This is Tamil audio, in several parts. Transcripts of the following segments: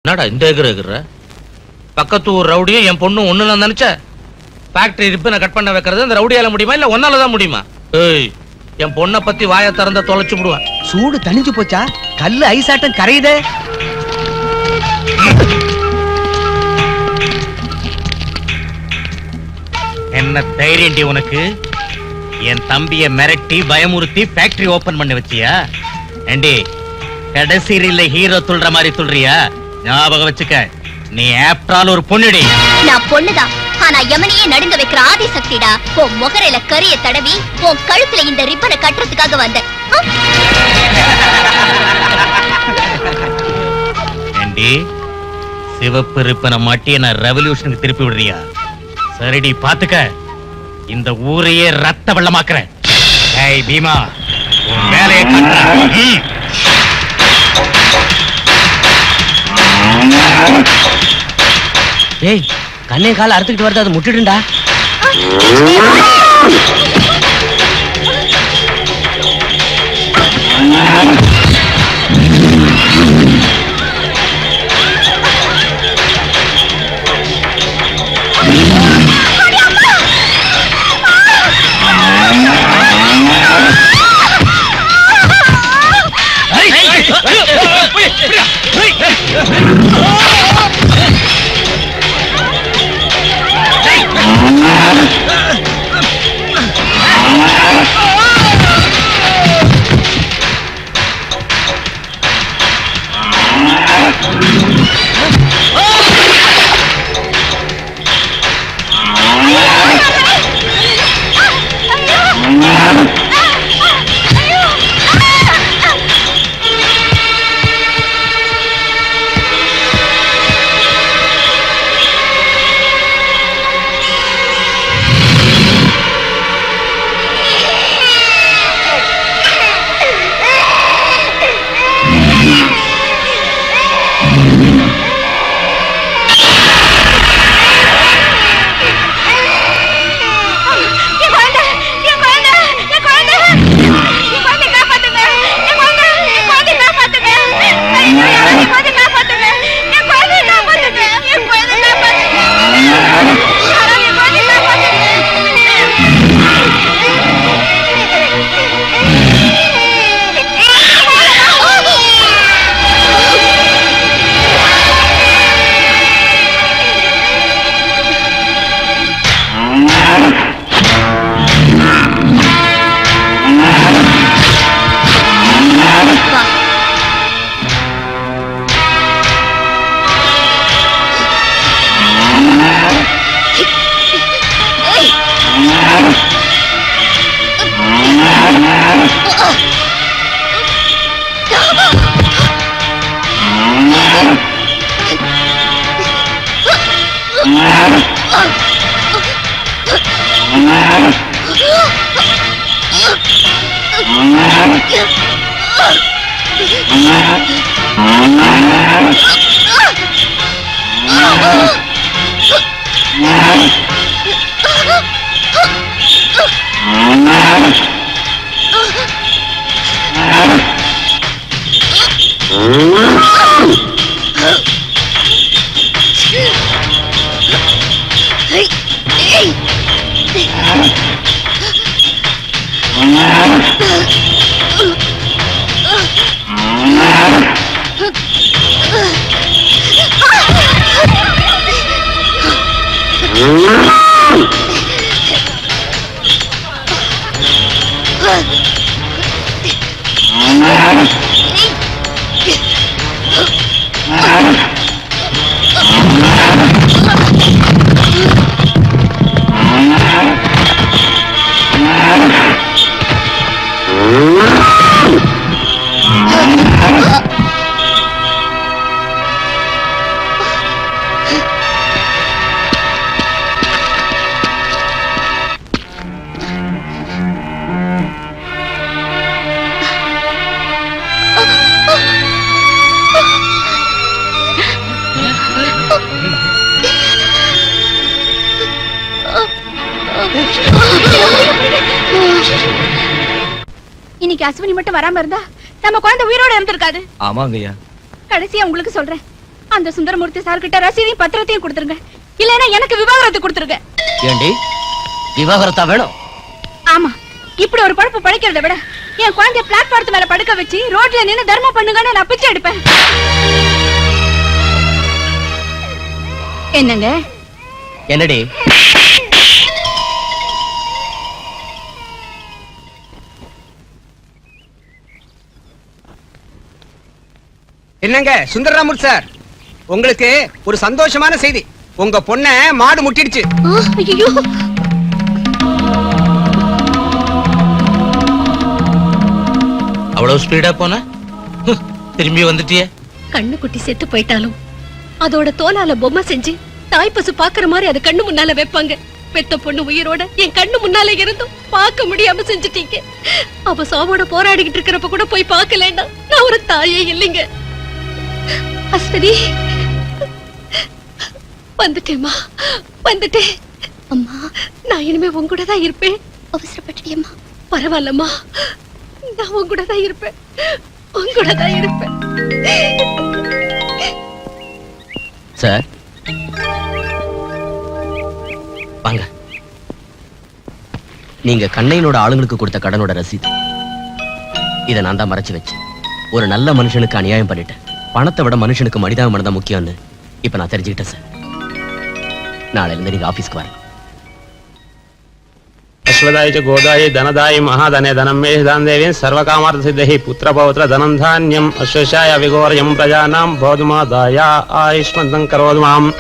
என்னடா இந்த எகிற பக்கத்து ஊர் ரவுடியும் என் பொண்ணும் ஒண்ணு நினைச்ச ஃபேக்டரி ரிப்பனை கட் பண்ண வைக்கிறது அந்த ரவுடியால முடியுமா இல்ல ஒன்னாலதான் முடியுமா? ஏய், என் பொண்ணை பத்தி வாயை திறந்த தொலைச்சு விடுவேன். சூடு தணிஞ்சு போச்சா? கல்லு ஐசாட்டம் கரையுதே. என்ன தைரியண்டி உனக்கு? என் தம்பிய மிரட்டி பயமுறுத்தி ஃபேக்டரி ஓபன் பண்ணி வச்சியா? ஏண்டி கடைசியில ஹீரோ துள்ற மாதிரி துள்றியா? ஞாபகம் வச்சுக்க, நீ ஆப்டால் ஒரு பொண்ணுடி. நான் பொண்ணுதான், ஆனா யமனையே நடுங்க வைக்கிற ஆதி சக்திடா. உன் முகரையில கரிய தடவி உன் கழுத்துல இந்த ரிப்பனை கட்டுறதுக்காக வந்தேன். ஏண்டி சிவப்பு ரிப்பனை மாட்டி நான் ரெவல்யூஷனுக்கு திருப்பி விடுறியா? சரிடி, பாத்துக்க, இந்த ஊரையே ரத்த வெள்ளமாக்குறேன். ஏய் பீமா, உன் வேலையை காட்டுறேன். ஏய், கண்ணே கால அறுத்துக்கிட்டு வருது, அதை முட்டிடுண்டா. இன்னைக்கு அஸ்வினி மட்டும் வராம இருந்தா நம்ம குழந்தை உயிரோட இருந்திருக்காது. ஆமாங்கய்யா. கடைசியா உங்களுக்கு சொல்றேன், அந்த சுந்தரமூர்த்தி சார் கிட்ட ரசீதையும் பத்திரத்தையும் கொடுத்துருங்க, இல்லைன்னா எனக்கு விவாகரத்து கொடுத்துருங்க. ஏண்டி விவாகரத்தா வேணும்? ஆமா, இப்படி ஒரு பழப்பு பழைக்கிறத விட என் குழந்தைய பிளாட்பாரத்து மேல படுக்க வச்சு ரோட்ல நின்னு தர்மம் பண்ணுங்கன்னு நான் பிச்சை எடுப்பேன். என்னங்க? என்னடி? என்னங்க சுந்தரராமூர்த்தி சார், உங்களுக்கு ஒரு சந்தோஷமான செய்தி. உங்க பொண்ண மாடு முட்டிடுச்சு. ஐயோ, அவ்வளவு ஸ்பீடா போன திரும்பி வந்துட்டியே. கண்ணு குட்டி செத்து போயிட்டாலும் அதோட தோலால பொம்மை செஞ்சு தாய் பசு பாக்குற மாதிரி அது கண்ணு முன்னால வைப்பாங்க. பெத்த பொண்ணு உயிரோட என் கண்ணு முன்னால இருந்தும் பார்க்க முடியாம செஞ்சுட்டீங்க. அவ சாவோட போராடிக்கிட்டு இருக்கிறப்ப கூட போய் பார்க்கலன்னா நான் ஒரு தாயே இல்லைங்க. அஸ்வதி, வந்துட்டேம்மா, வந்துட்டேன். அம்மா, நான் இனிமே உன் கூட தான் இருப்பேன். அவசரப்பட்டுட்டியம்மா. பரவாயில்லம்மா, நான் உன் கூட தான் இருப்பேன், உன் கூட தான் இருப்பேன். சார் வாங்க. நீங்க கண்ணையனோட ஆளுங்களுக்கு கொடுத்த கடனோட ரசீது. இதை நான் தான் மறைச்சு வச்சேன். ஒரு நல்ல மனுஷனுக்கு அநியாயம் பண்ணிட்டேன். பணத்தை விட மனுஷனுக்கு மனிதாபிமானம் தான் முக்கியம்னு இப்ப நான் தெரிஞ்சுக்கிட்டேன் சார். நாளைல இருந்து நீங்க ஆபீஸ்க்கு வரலாம். अश्वदाय च गोदाय धनदाय महाधने धनं मे दान देवीं सर्वकामार्थसिद्धि पुत्रपौत्र धनं धान्यम् अश्वशाय विघोर्यं प्रजानां भोधमादाय आयुष्मन्तं करोतु माम्.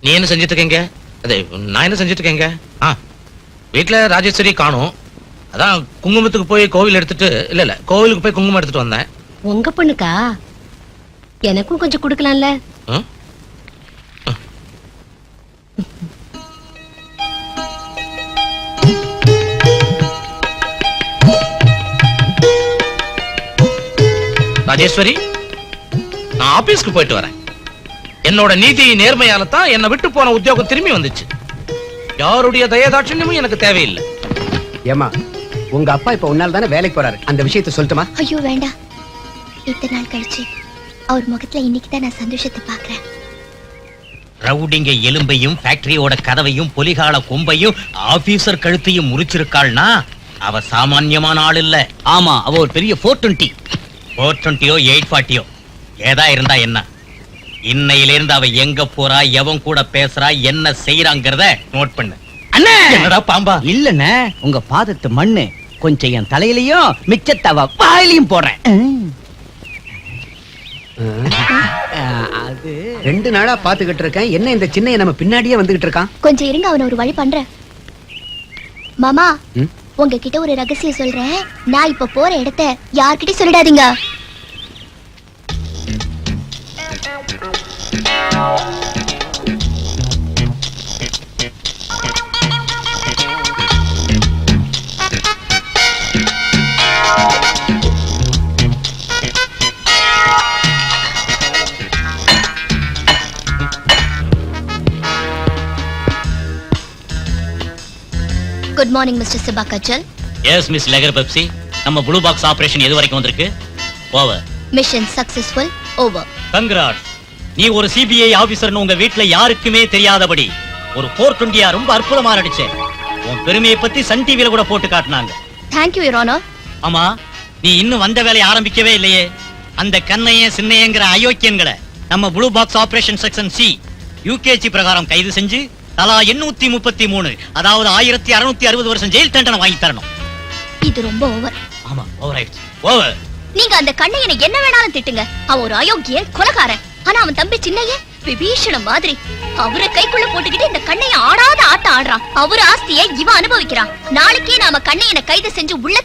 நீ என்ன செஞ்சிட்டு இருக்கீங்க? அதே நான் என்ன செஞ்சிட்டு இருக்கேங்க? வீட்டுல ராஜேஸ்வரி காணும். அதான் குங்குமத்துக்கு போய் கோவில் எடுத்துட்டு இல்ல கோவிலுக்கு போய் குங்குமம் எடுத்துட்டு வந்தேன். உங்க பொண்ணுக்கா? எனக்கும் கொஞ்சம் கொடுக்கலாம்ல? ராஜேஸ்வரி, நான் ஆபீஸ்க்கு போயிட்டு வரேன். என்னோட நீதி நேர்மையால தான் என்னை விட்டு போன உத்தியோகம் திரும்பி வந்துச்சு. யாருடைய தயதாட்சியமும் எனக்கு தேவையில்லை. ஏமா, உங்க அப்பா இப்ப உன்னால தானே வேலைக்கு போறாரு, அந்த விஷயத்தை சொல்லட்டுமா? ஐயோ வேண்டாம். இத்தனை நாள் கழிச்சு அவர் முகத்துல இன்னைக்கு தான் நான் சந்தோஷத்தை பாக்குறேன். ரவுடிங்க எலும்பையும் ஃபேக்டரியோட கதவையும் பொலிகால கொம்பையும் ஆபீசர் கழுத்தையும் முறிச்சிருக்காள்னா அவ சாமான்யமான ஆள் இல்ல. ஆமா, அவ ஒரு பெரிய 420. 420யோ 840யோ ஏதா இருந்தா என்ன, இன்னையிலிருந்து அவ எங்க போறா, எவன் கூட பேசுறா, என்ன செய்யறாங்கிறத நோட் பண்ணு. அண்ணே, என்னடா பாம்பா? இல்லண்ணே, உங்க பாதத்து மண்ணு கொஞ்சம் என் தலையிலயும் மிச்சத்தவ வாயிலையும் போடுறேன். அது 2 நாளா பாத்துக்கிட்டு இருக்கேன். என்ன இந்த சின்ன நம்ம பின்னாடியே வந்துகிட்டு இருக்கான்? கொஞ்சம் இருங்க, அவனை ஒரு வழி பண்றேன். மாமா, உங்ககிட்ட ஒரு ரகசியம் சொல்றேன். நான் இப்ப போற இடத்த யார்கிட்டயும் சொல்லிடாதீங்க. குட் மார்னிங் மிஸ்டர் சிபா கச்சல். எஸ் மிஸ் லெகர் பெப்சி. நம்ம ப்ளூ பாக்ஸ் ஆபரேஷன் எது வரைக்கும் வந்திருக்கு? Over. Mission successful. Over. Congrats. நீ ஒரு சிபிஐ ஆபீசர்னு உங்க வீட்ல யாருக்குமே தெரியாதபடி ஒரு 420 ரொம்ப அற்புதமா நடிச்ச. உன் பெருமையை பத்தி சன் டிவில கூட போட்டு காட்டினாங்க. Thank you, Your Honor. ஆமா, நீ இன்னும் வந்த வேலையை ஆரம்பிக்கவே இல்லையே. அந்த கண்ணைய சின்னையங்கிற அயோக்கியன்களை நம்ம blue box operation section C UKG பிரகாரம் கைது செஞ்சு தலா 833, அதாவது 1660 வருஷம் ஜெயில் தண்டனை வாங்கி தரணும். இது ரொம்ப ஓவர். ஆமா, ஓவர் ஆயிடுச்சு. ஓவர். நீங்க அந்த கண்ணையனை என்ன வேணாலும் திட்டுங்க. அவன் ஒரு அயோக்கியன், கொலைகாரன். ஆனா அவன் தம்பி சின்னைய விபீஷண மாதிரி அவரை கைக்குள்ள போட்டுக்கிட்டு இந்த கண்ணைய ஆடாத ஆட்டம் ஆடுறான். அவர் ஆஸ்தியை இவன் அனுபவிக்கிறான். நாளைக்கே நாம கண்ணையனை கைது செஞ்சு உள்ள